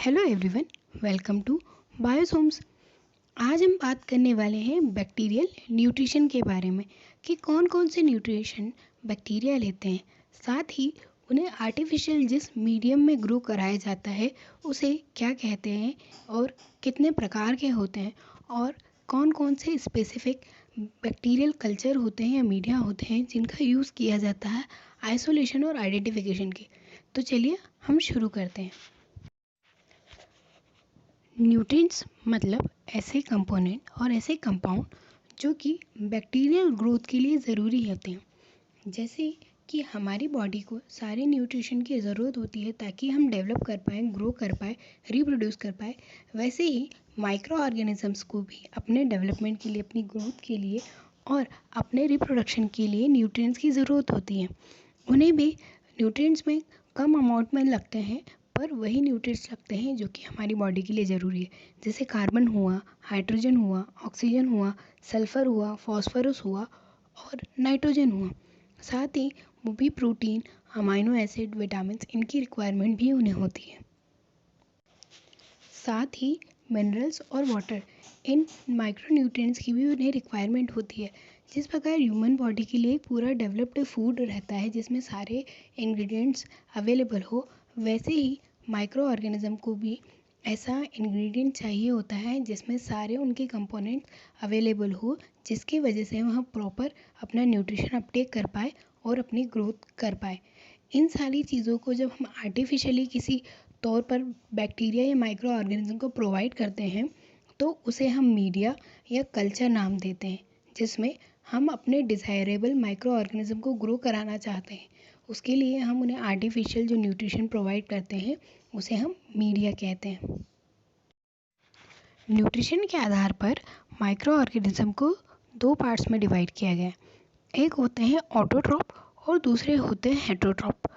Hello everyone, welcome to biosomes. आज हम बात करने वाले हैं बैक्टीरियल न्यूट्रिशन के बारे में कि कौन कौन से न्यूट्रिशन बैक्टीरिया लेते हैं, साथ ही उन्हें आर्टिफिशियल जिस मीडियम में ग्रो कराया जाता है उसे क्या कहते हैं और कितने प्रकार के होते हैं और कौन कौन से स्पेसिफिक बैक्टीरियल कल्चर होते हैं या मीडिया होते हैं जिनका यूज़ किया जाता है आइसोलेशन और आइडेंटिफिकेशन के। तो चलिए हम शुरू करते हैं। न्यूट्रिएंट्स मतलब ऐसे कंपोनेंट और ऐसे कंपाउंड जो कि बैक्टीरियल ग्रोथ के लिए ज़रूरी होते हैं। जैसे कि हमारी बॉडी को सारे न्यूट्रिशन की ज़रूरत होती है ताकि हम डेवलप कर पाएँ, ग्रो कर पाएँ, रिप्रोड्यूस कर पाएँ, वैसे ही माइक्रो ऑर्गेनिजम्स को भी अपने डेवलपमेंट के लिए, अपनी ग्रोथ के लिए और अपने रिप्रोडक्शन के लिए न्यूट्रिएंट्स की ज़रूरत होती है। उन्हें भी न्यूट्रिएंट्स में कम अमाउंट में लगते हैं, पर वही न्यूट्रिएंट्स लगते हैं जो कि हमारी बॉडी के लिए ज़रूरी है। जैसे कार्बन हुआ, हाइड्रोजन हुआ, ऑक्सीजन हुआ, सल्फ़र हुआ, फॉस्फोरस हुआ और नाइट्रोजन हुआ। साथ ही वो भी प्रोटीन, अमाइनो एसिड, विटामिन, इनकी रिक्वायरमेंट भी उन्हें होती है। साथ ही मिनरल्स और वाटर, इन माइक्रो न्यूट्रिएंट्स की भी उन्हें रिक्वायरमेंट होती है। जिस प्रकार ह्यूमन बॉडी के लिए पूरा डेवलप्ड फूड रहता है जिसमें सारे इंग्रेडिएंट्स अवेलेबल हो, वैसे ही माइक्रो ऑर्गेनिज्म को भी ऐसा इंग्रेडिएंट चाहिए होता है जिसमें सारे उनके कंपोनेंट अवेलेबल हो, जिसकी वजह से वह प्रॉपर अपना न्यूट्रिशन अपटेक कर पाए और अपनी ग्रोथ कर पाए। इन सारी चीज़ों को जब हम आर्टिफिशियली किसी तौर पर बैक्टीरिया या माइक्रो ऑर्गेनिज्म को प्रोवाइड करते हैं तो उसे हम मीडिया या कल्चर नाम देते हैं, जिसमें हम अपने डिज़ायरेबल माइक्रो ऑर्गेनिज्म को ग्रो कराना चाहते हैं। उसके लिए हम उन्हें आर्टिफिशियल जो न्यूट्रिशन प्रोवाइड करते हैं उसे हम मीडिया कहते हैं। न्यूट्रिशन के आधार पर माइक्रो ऑर्गेनिज्म को दो पार्ट्स में डिवाइड किया गया है। एक होते हैं ऑटोट्रॉप और दूसरे होते हैं हेटरोट्रॉप।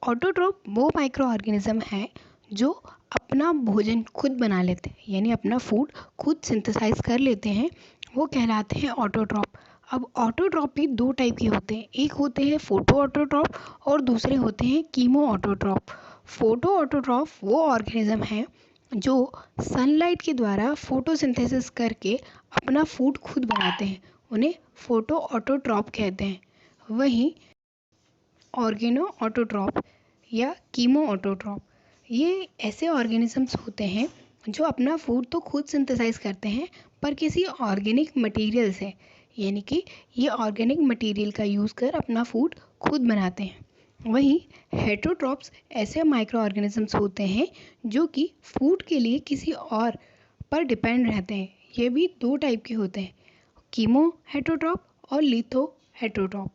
ऑटोट्रॉप वो माइक्रो ऑर्गेनिज्म है जो अपना भोजन खुद बना लेते हैं, यानी अपना फूड खुद सिंथेसाइज कर लेते हैं, वो कहलाते हैं ऑटोट्रॉप। अब ऑटोट्रॉप भी दो टाइप के होते हैं, एक होते हैं फोटो ऑटोट्रॉप और दूसरे होते हैं कीमो ऑटोट्रॉप। फोटो ऑटोट्रॉप वो ऑर्गेनिज्म है जो सनलाइट के द्वारा फोटोसिंथेसिस करके अपना फूड खुद बनाते हैं, उन्हें फोटो ऑटोट्रॉप कहते हैं। वहीं ऑर्गेनो ऑटोट्रॉप या कीमो ऑटोट्रॉप, ये ऐसे ऑर्गेनिजम्स होते हैं जो अपना फूड तो खुद सिंथेसाइज करते हैं पर किसी ऑर्गेनिक मटेरियल से, यानी कि ये ऑर्गेनिक मटेरियल का यूज़ कर अपना फूड खुद बनाते हैं। वहीं हेटरोट्रॉप्स ऐसे माइक्रो ऑर्गेनिजम्स होते हैं जो कि फूड के लिए किसी और पर डिपेंड रहते हैं। ये भी दो टाइप के होते हैं, कीमो हेटरोट्रॉप और लिथो हेटरोट्रॉप।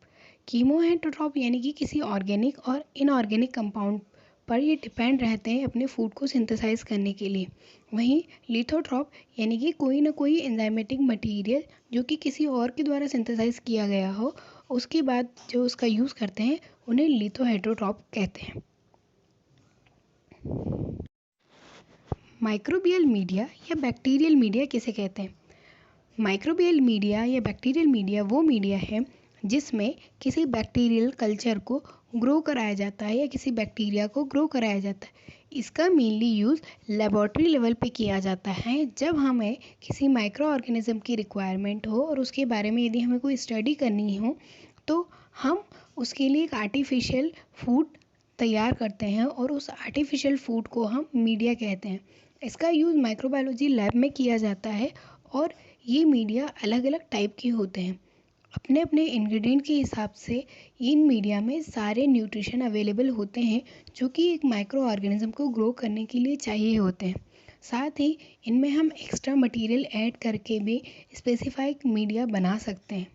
कीमो हेटरोट्रॉप यानी कि किसी ऑर्गेनिक और इनऑर्गेनिक कंपाउंड पर ये डिपेंड रहते हैं अपने फूड को सिंथेसाइज करने के लिए। वहीं लिथोट्रॉप यानी कि कोई ना कोई एंजाइमेटिक मटेरियल जो कि किसी और के द्वारा सिंथेसाइज किया गया हो, उसके बाद जो उसका यूज़ करते हैं उन्हें लिथो हेटरोट्रॉप कहते हैं। माइक्रोबियल मीडिया या बैक्टीरियल मीडिया किसे कहते हैं? माइक्रोबियल मीडिया या बैक्टीरियल मीडिया वो मीडिया है जिसमें किसी बैक्टीरियल कल्चर को ग्रो कराया जाता है या किसी बैक्टीरिया को ग्रो कराया जाता है। इसका मेनली यूज़ लेबॉर्ट्री लेवल पे किया जाता है जब हमें किसी माइक्रो ऑर्गेनिज्म की रिक्वायरमेंट हो और उसके बारे में यदि हमें कोई स्टडी करनी हो तो हम उसके लिए एक आर्टिफिशियल फूड तैयार करते हैं और उस आर्टिफिशियल फूड को हम मीडिया कहते हैं। इसका यूज़ माइक्रोबायोलॉजी लैब में किया जाता है और ये मीडिया अलग अलग टाइप के होते हैं। अपने अपने इंग्रेडिएंट के हिसाब से इन मीडिया में सारे न्यूट्रिशन अवेलेबल होते हैं जो कि एक माइक्रो ऑर्गेनिज्म को ग्रो करने के लिए चाहिए होते हैं। साथ ही इनमें हम एक्स्ट्रा मटेरियल ऐड करके भी स्पेसिफाइड मीडिया बना सकते हैं।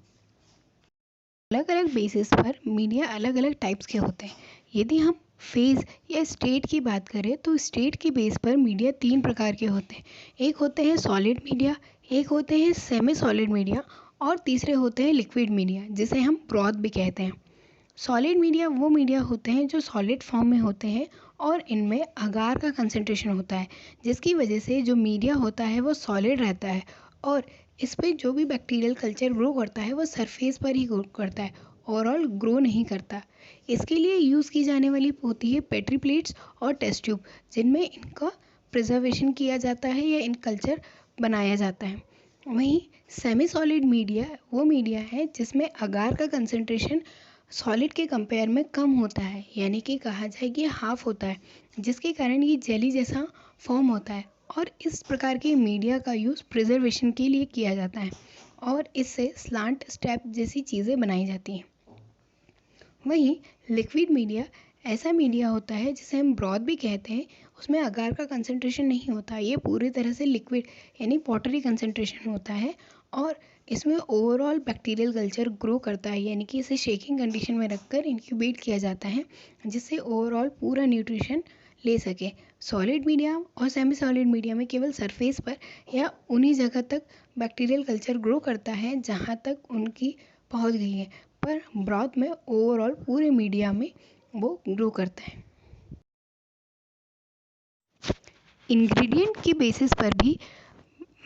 अलग अलग बेसिस पर मीडिया अलग अलग टाइप्स के होते हैं। यदि हम फेज़ या स्टेट की बात करें तो स्टेट के बेस पर मीडिया तीन प्रकार के होते हैं। एक होते हैं सॉलिड मीडिया, एक होते हैं सेमी सॉलिड मीडिया और तीसरे होते हैं लिक्विड मीडिया, जिसे हम ब्रॉथ भी कहते हैं। सॉलिड मीडिया वो मीडिया होते हैं जो सॉलिड फॉर्म में होते हैं और इनमें अगार का कंसंट्रेशन होता है, जिसकी वजह से जो मीडिया होता है वो सॉलिड रहता है और इस पर जो भी बैक्टीरियल कल्चर ग्रो करता है वो सरफेस पर ही ग्रो करता है, ओवरऑल ग्रो नहीं करता। इसके लिए यूज़ की जाने वाली होती है पेट्री प्लेट्स और टेस्ट ट्यूब, जिनमें इनका प्रिजर्वेशन किया जाता है या इन कल्चर बनाया जाता है। वहीं सेमी सॉलिड मीडिया वो मीडिया है जिसमें अगार का कंसंट्रेशन सॉलिड के कंपेयर में कम होता है, यानी कि कहा जाए कि हाफ होता है, जिसके कारण ये जेली जैसा फॉर्म होता है। और इस प्रकार के मीडिया का यूज़ प्रिजर्वेशन के लिए किया जाता है और इससे स्लांट स्टेप जैसी चीज़ें बनाई जाती हैं। वहीं लिक्विड मीडिया ऐसा मीडिया होता है जिसे हम ब्रॉथ भी कहते हैं। उसमें अगार का कंसंट्रेशन नहीं होता, ये पूरी तरह से लिक्विड यानी वाटरी कंसंट्रेशन होता है और इसमें ओवरऑल बैक्टीरियल कल्चर ग्रो करता है, यानी कि इसे शेकिंग कंडीशन में रखकर इंक्यूबेट किया जाता है जिससे ओवरऑल पूरा न्यूट्रिशन ले सके। सॉलिड मीडिया और सेमी सॉलिड मीडिया में केवल सरफेस पर या उन्हीं जगह तक बैक्टीरियल कल्चर ग्रो करता है जहाँ तक उनकी पहुँच गई है, पर ब्रॉथ में ओवरऑल पूरे मीडिया में वो ग्रो करता है। इंग्रेडिएंट की बेसिस पर भी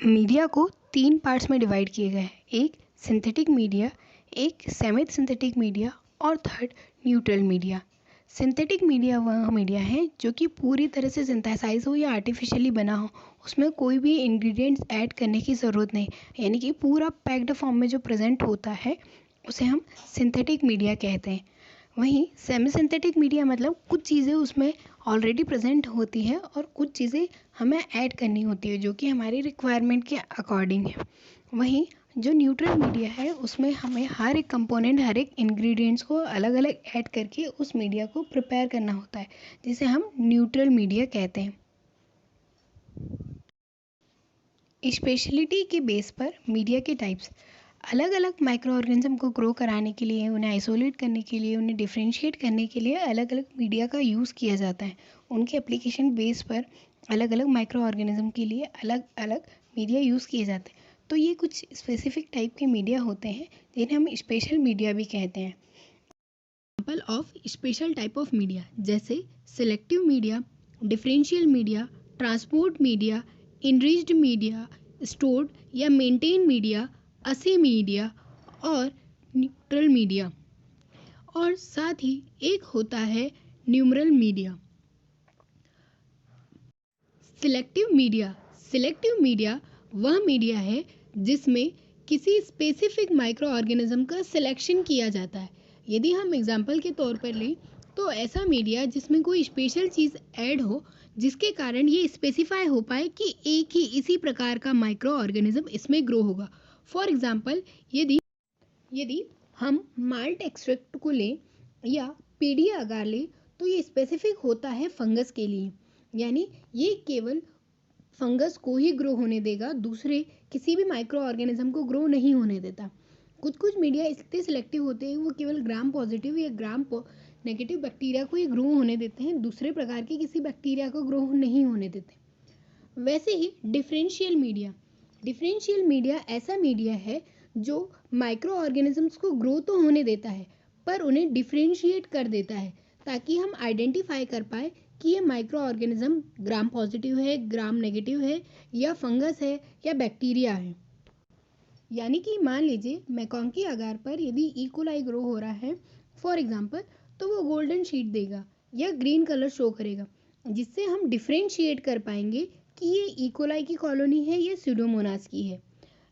मीडिया को 3 पार्ट्स में डिवाइड किए गए हैं। एक सिंथेटिक मीडिया, एक सेमी सिंथेटिक मीडिया और third neutral media. Synthetic media वह मीडिया है जो कि पूरी तरह से सिंथेसाइज हो या आर्टिफिशियली बना हो, उसमें कोई भी इंग्रेडिएंट्स ऐड करने की ज़रूरत नहीं, यानी कि पूरा पैक्ड फॉर्म में जो प्रेजेंट होता है उसे हम सिंथेटिक मीडिया कहते हैं। वहीं सेमी सिंथेटिक मीडिया मतलब कुछ चीज़ें उसमें ऑलरेडी प्रेजेंट होती है और कुछ चीज़ें हमें ऐड करनी होती है जो कि हमारी रिक्वायरमेंट के अकॉर्डिंग है। वहीं जो न्यूट्रल मीडिया है उसमें हमें हर एक कंपोनेंट, हर एक इंग्रेडिएंट्स को अलग अलग ऐड करके उस मीडिया को प्रिपेयर करना होता है, जिसे हम न्यूट्रल मीडिया कहते हैं। स्पेशलिटी के बेस पर मीडिया के टाइप्स अलग अलग माइक्रो ऑर्गेनिज्म को ग्रो कराने के लिए, उन्हें आइसोलेट करने के लिए, उन्हें डिफ्रेंशिएट करने के लिए अलग अलग मीडिया का यूज़ किया जाता है। उनके एप्लीकेशन बेस पर अलग अलग माइक्रो ऑर्गेनिज्म के लिए अलग अलग मीडिया यूज़ किए जाते हैं। तो ये कुछ स्पेसिफिक टाइप के मीडिया होते हैं जिन्हें हम स्पेशल मीडिया भी कहते हैं। Example of special type of media जैसे selective media, differential media, transport media, enriched media, stored या मेंटेन मीडिया, असी मीडिया और न्यूट्रल मीडिया। और साथ ही एक होता है न्यूमरल मीडिया। सिलेक्टिव मीडिया वह मीडिया है जिसमें किसी स्पेसिफिक माइक्रो ऑर्गेनिज्म का सिलेक्शन किया जाता है। यदि हम एग्जाम्पल के तौर पर लें तो ऐसा मीडिया जिसमें कोई स्पेशल चीज़ ऐड हो जिसके कारण ये स्पेसिफाई हो पाए कि एक ही इसी प्रकार का माइक्रो ऑर्गेनिज्म इसमें ग्रो होगा। फॉर एग्जाम्पल यदि हम माल्ट एक्सट्रैक्ट को लें या पीडिया अगार लें तो ये स्पेसिफिक होता है फंगस के लिए, यानी ये केवल फंगस को ही ग्रो होने देगा, दूसरे किसी भी माइक्रो ऑर्गेनिज्म को ग्रो नहीं होने देता। कुछ मीडिया इतने सिलेक्टिव होते हैं वो केवल ग्राम पॉजिटिव या ग्राम नेगेटिव बैक्टीरिया को ही ग्रो होने देते हैं, दूसरे प्रकार के किसी बैक्टीरिया को ग्रो नहीं होने देते। वैसे ही डिफरेंशियल मीडिया ऐसा मीडिया है जो माइक्रो ऑर्गेनिजम्स को ग्रो तो होने देता है पर उन्हें डिफरेंशिएट कर देता है ताकि हम आइडेंटिफाई कर पाए कि ये माइक्रो ऑर्गेनिज्म ग्राम पॉजिटिव है, ग्राम नेगेटिव है या फंगस है या बैक्टीरिया है। यानी कि मान लीजिए मैकॉन्ग की अगार पर यदि इकोलाई ग्रो हो रहा है फॉर एग्जांपल, तो वो गोल्डन शीट देगा या ग्रीन कलर शो करेगा, जिससे हम डिफरेंशिएट कर पाएंगे कि ये इकोलाई की कॉलोनी है या स्यूडोमोनास की है।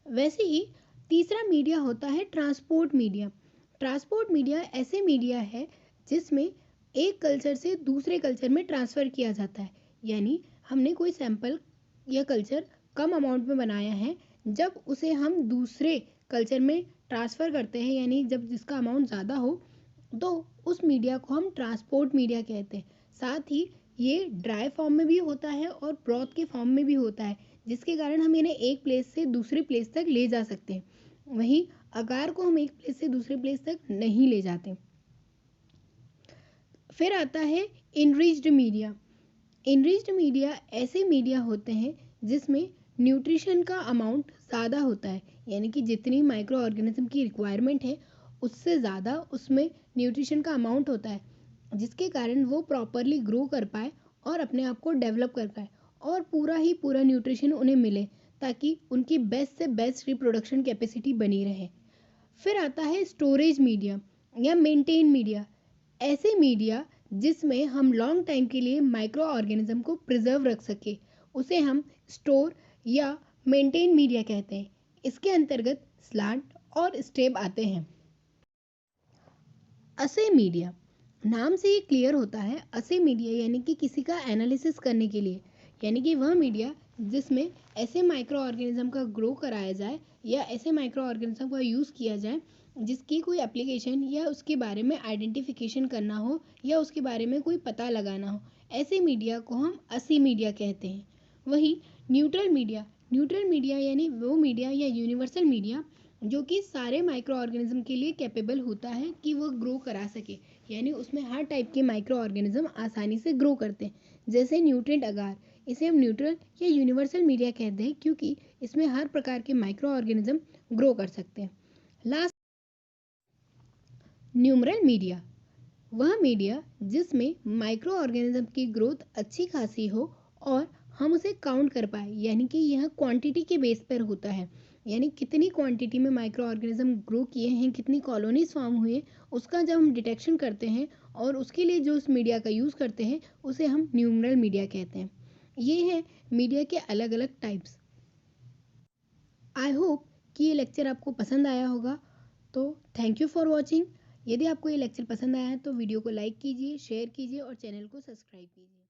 वैसे ही तीसरा मीडिया होता है ट्रांसपोर्ट मीडिया ऐसे मीडिया है जिसमें एक कल्चर से दूसरे कल्चर में ट्रांसफ़र किया जाता है, यानी हमने कोई सैंपल या कल्चर कम अमाउंट में बनाया है, जब उसे हम दूसरे कल्चर में ट्रांसफ़र करते हैं यानी जब जिसका अमाउंट ज़्यादा हो तो उस मीडिया को हम ट्रांसपोर्ट मीडिया कहते हैं। साथ ही ये ड्राई फॉर्म में भी होता है और ब्रॉथ के फॉर्म में भी होता है, जिसके कारण हम इन्हें एक प्लेस से दूसरी प्लेस तक ले जा सकते हैं। वहीं अगार को हम एक प्लेस से दूसरे प्लेस तक नहीं ले जाते। फिर आता है इनरिच्ड मीडिया ऐसे मीडिया होते हैं जिसमें न्यूट्रिशन का अमाउंट ज़्यादा होता है, यानी कि जितनी माइक्रो ऑर्गेनिज्म की रिक्वायरमेंट है उससे ज़्यादा उसमें न्यूट्रिशन का अमाउंट होता है, जिसके कारण वो प्रॉपरली ग्रो कर पाए और अपने आप को डेवलप कर पाए और पूरा न्यूट्रिशन उन्हें मिले ताकि उनकी बेस्ट से बेस्ट रिप्रोडक्शन कैपेसिटी बनी रहे। फिर आता है स्टोरेज मीडिया या मेंटेन मीडिया, ऐसे मीडिया जिसमें हम लॉन्ग टाइम के लिए माइक्रो ऑर्गेनिज्म को प्रिजर्व रख सके, उसे हम स्टोर या मेंटेन मीडिया कहते हैं। इसके अंतर्गत स्लांट और स्टेप आते हैं। असे मीडिया, नाम से ही क्लियर होता है। असे मीडिया यानी कि किसी का एनालिसिस करने के लिए, यानी कि वह मीडिया जिसमें ऐसे माइक्रो ऑर्गेनिज्म का ग्रो कराया जाए या ऐसे माइक्रो ऑर्गेनिज्म का यूज़ किया जाए जिसकी कोई एप्लीकेशन या उसके बारे में आइडेंटिफिकेशन करना हो या उसके बारे में कोई पता लगाना हो, ऐसे मीडिया को हम असी मीडिया कहते हैं। वहीं न्यूट्रल मीडिया, न्यूट्रल मीडिया यानी वो मीडिया या यूनिवर्सल मीडिया जो कि सारे माइक्रो ऑर्गेनिज्म के लिए कैपेबल होता है कि वो ग्रो करा सके, यानी उसमें हर टाइप के माइक्रो ऑर्गेनिज्म आसानी से ग्रो करते हैं। जैसे न्यूट्रिएंट अगार, इसे हम न्यूट्रल या यूनिवर्सल मीडिया कहते हैं क्योंकि इसमें हर प्रकार के माइक्रो ऑर्गेनिज्म ग्रो कर सकते हैं। लास्ट, न्यूमरल मीडिया, वह मीडिया जिसमें माइक्रो ऑर्गेनिज्म की ग्रोथ अच्छी खासी हो और हम उसे काउंट कर पाए, यानी कि यह क्वांटिटी के बेस पर होता है, यानी कितनी क्वांटिटी में माइक्रो ऑर्गेनिज्म ग्रो किए हैं, कितनी कॉलोनीज फॉर्म हुए, उसका जब हम डिटेक्शन करते हैं और उसके लिए जो उस मीडिया का यूज़ करते हैं उसे हम न्यूमरल मीडिया कहते हैं। ये है मीडिया के अलग अलग टाइप्स। आई होप कि ये लेक्चर आपको पसंद आया होगा। तो थैंक यू फॉर वॉचिंग। यदि आपको ये लेक्चर पसंद आया है तो वीडियो को लाइक कीजिए, शेयर कीजिए और चैनल को सब्सक्राइब कीजिए।